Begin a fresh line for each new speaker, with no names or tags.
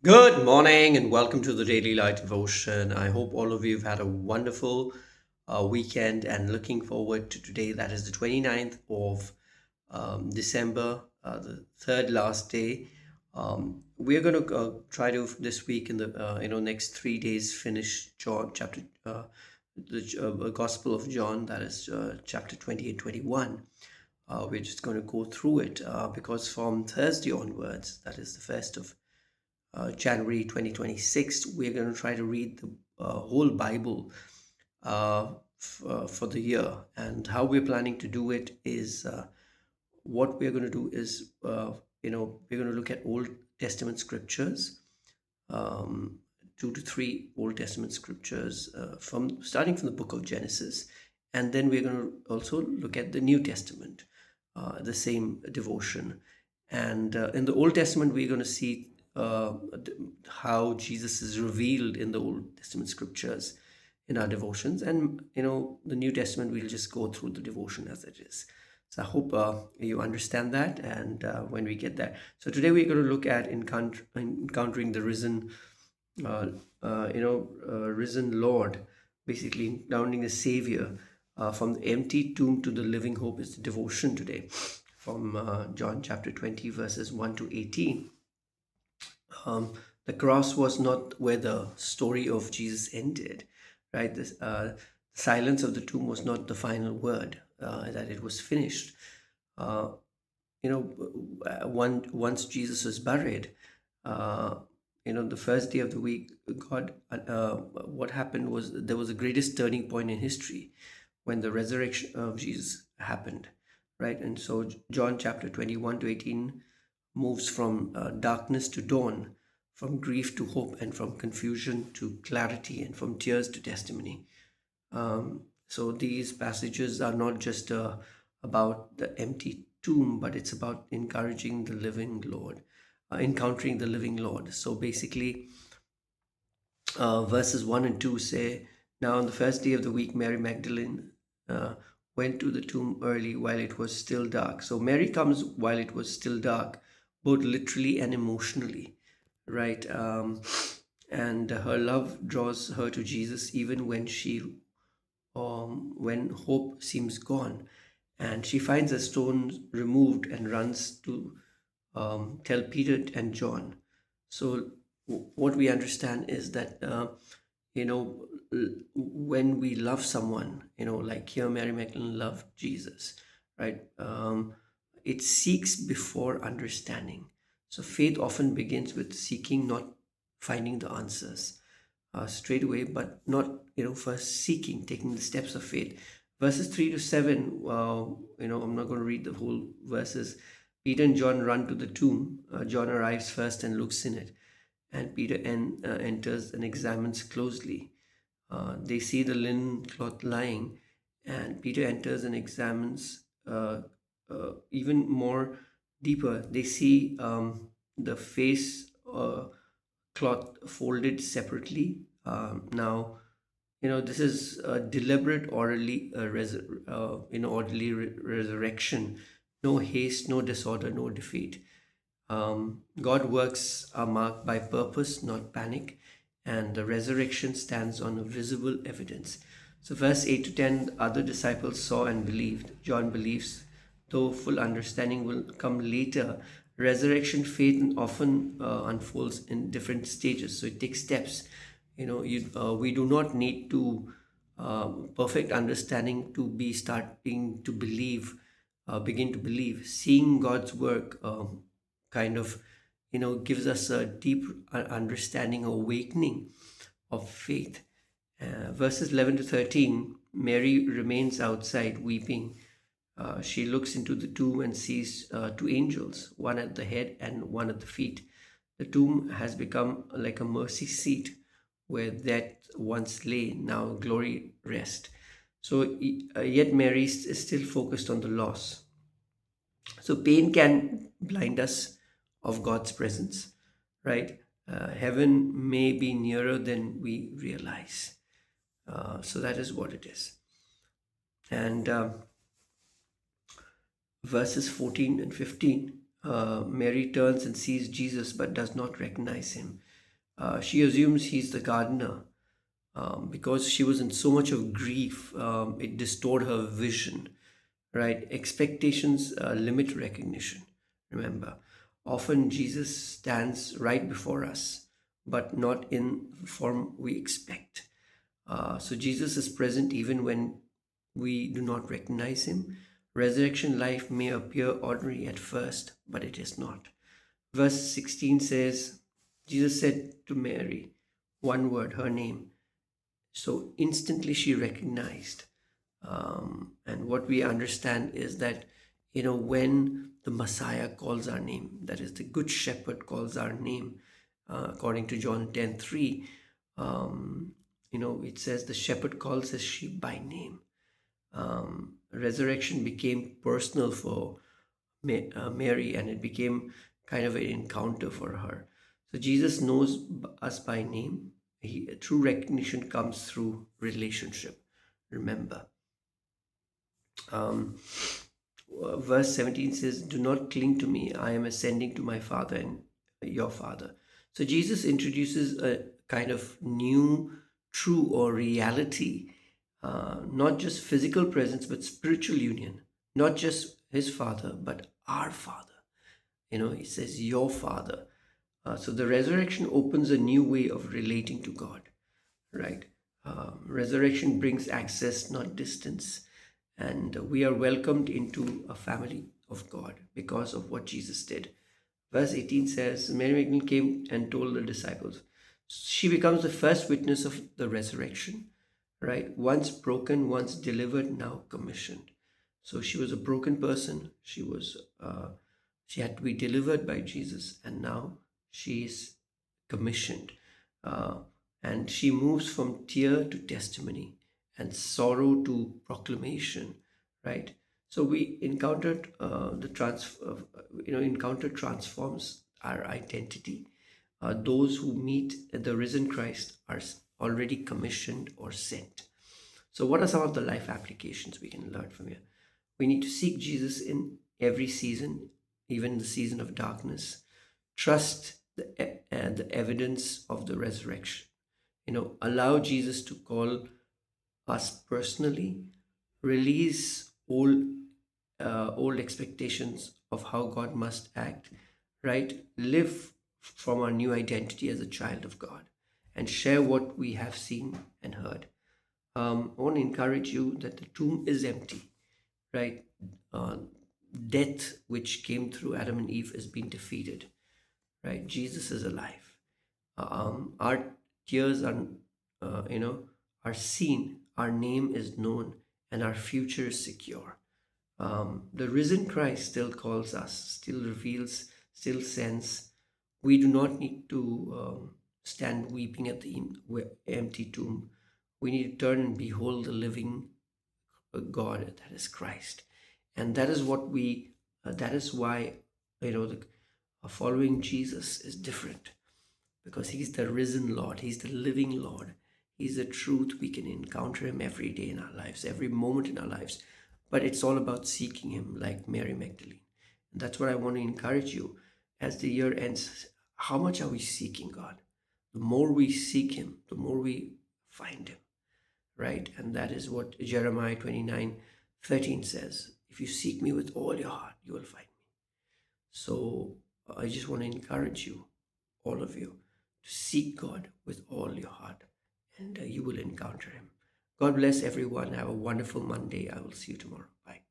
Good morning and welcome to the Daily Light Devotion. I hope all of you have had a wonderful weekend and looking forward to today. That is the 29th of December, the third last day. We're going to try to this week in the next 3 days finish John chapter the Gospel of John. That is chapter 20 and 21. We're just going to go through it because from Thursday onwards, that is the first of January 2026, we're going to try to read the whole Bible for the year. And how we're planning to do it is what we're going to do is, we're going to look at Old Testament scriptures, um, 2 to 3 Old Testament scriptures from starting from the book of Genesis. And then we're going to also look at the New Testament, the same devotion. And in the Old Testament, we're going to see how Jesus is revealed in the Old Testament scriptures in our devotions. And, the New Testament, we'll just go through the devotion as it is. So I hope you understand that. And when we get there. So today we're going to look at encountering the uh, risen Lord, basically encountering the Savior. From the empty tomb to the living hope is the devotion today from John chapter 20, verses 1 to 18. um, the cross was not where the story of Jesus ended, right? The silence of the tomb was not the final word, that it was finished. Uh, once Jesus was buried, uh, the first day of the week, what happened was there was the greatest turning point in history when the resurrection of Jesus happened, right? And so John chapter 21 to 18 moves from darkness to dawn, from grief to hope, and from confusion to clarity, and from tears to testimony. So these passages are not just about the empty tomb, but it's about encouraging the living Lord, encountering the living Lord. So basically, verses 1 and 2 say, "Now on the first day of the week, Mary Magdalene went to the tomb early while it was still dark." So Mary comes while it was still dark, both literally and emotionally, right? And her love draws her to Jesus even when hope seems gone. And she finds a stone removed and runs to tell Peter and John. So, what we understand is that, when we love someone, like here, Mary Magdalene loved Jesus, right? It seeks before understanding. So, faith often begins with seeking, not finding the answers straight away, but not, first seeking, taking the steps of faith. Verses 3 to 7, I'm not going to read the whole verses. Peter and John run to the tomb. John arrives first and looks in it, and Peter enters and examines closely. They see the linen cloth lying, and Peter enters and examines even more deeper. They see the face cloth folded separately. Now, this is a deliberate orderly resurrection. No haste, no disorder, no defeat. God works are marked by purpose, not panic, and the resurrection stands on a visible evidence. So, verse 8 to 10, other disciples saw and believed. John believes, though full understanding will come later. Resurrection faith often unfolds in different stages, so it takes steps. We do not need to perfect understanding to be starting to believe, begin to believe. Seeing God's work kind of gives us a deep understanding, awakening of faith. Verses 11 to 13, Mary remains outside weeping. She looks into the tomb and sees two angels, one at the head and one at the feet. The tomb has become like a mercy seat where death once lay, now glory rest. So yet Mary is still focused on the loss. So pain can blind us of God's presence, right? Heaven may be nearer than we realize. So that is what it is. And verses 14 and 15. Mary turns and sees Jesus but does not recognize him. She assumes he's the gardener. Because she was in so much of grief, it distorted her vision, right? Expectations limit recognition. Remember, often Jesus stands right before us, but not in the form we expect. So Jesus is present even when we do not recognize him. Resurrection life may appear ordinary at first, but it is not. Verse 16 says, Jesus said to Mary, one word, her name. So instantly she recognized. And what we understand is that, when the Messiah calls our name, that is, the Good Shepherd calls our name, according to John 10:3, it says the shepherd calls his sheep by name. Resurrection became personal for Mary, and it became kind of an encounter for her. So Jesus knows us by name. True recognition comes through relationship. Remember, um, verse 17 says, "Do not cling to me. I am ascending to my Father and your Father." So Jesus introduces a kind of new, true, or reality, not just physical presence, but spiritual union. Not just his Father, but our Father. He says, "Your Father." So the resurrection opens a new way of relating to God, right? Resurrection brings access, not distance. And we are welcomed into a family of God because of what Jesus did. Verse 18 says, Mary Magdalene came and told the disciples. She becomes the first witness of the resurrection, right? Once broken, once delivered, now commissioned. So she was a broken person. She had to be delivered by Jesus, and now she is commissioned. Uh, and she moves from tear to testimony and sorrow to proclamation, right? So we encountered encounter transforms our identity. Those who meet the risen Christ are already commissioned or sent. So, what are some of the life applications we can learn from here? We need to seek Jesus in every season, even the season of darkness. Trust the evidence of the resurrection. Allow Jesus to call us personally. Release old expectations of how God must act. Right? Live from our new identity as a child of God, and share what we have seen and heard. I want to encourage you that the tomb is empty, right? Uh, Death, which came through Adam and Eve, has been defeated, right? Jesus is alive. Our tears are seen, our name is known, and our future is secure. The risen Christ still calls us, still reveals, still sends. We do not need to stand weeping at the empty tomb. We need to turn and behold the living God, that is Christ. And that is that is why, following Jesus is different, because he's the risen Lord, he's the living Lord, he's the truth. We can encounter him every day in our lives, every moment in our lives, but it's all about seeking him, like Mary Magdalene. And that's what I want to encourage you as the year ends. How much are we seeking God? The more we seek him, the more we find him, right? And that is what Jeremiah 29:13 says. If you seek me with all your heart, you will find me. So I just want to encourage you, all of you, to seek God with all your heart, and you will encounter him. God bless everyone. Have a wonderful Monday. I will see you tomorrow. Bye.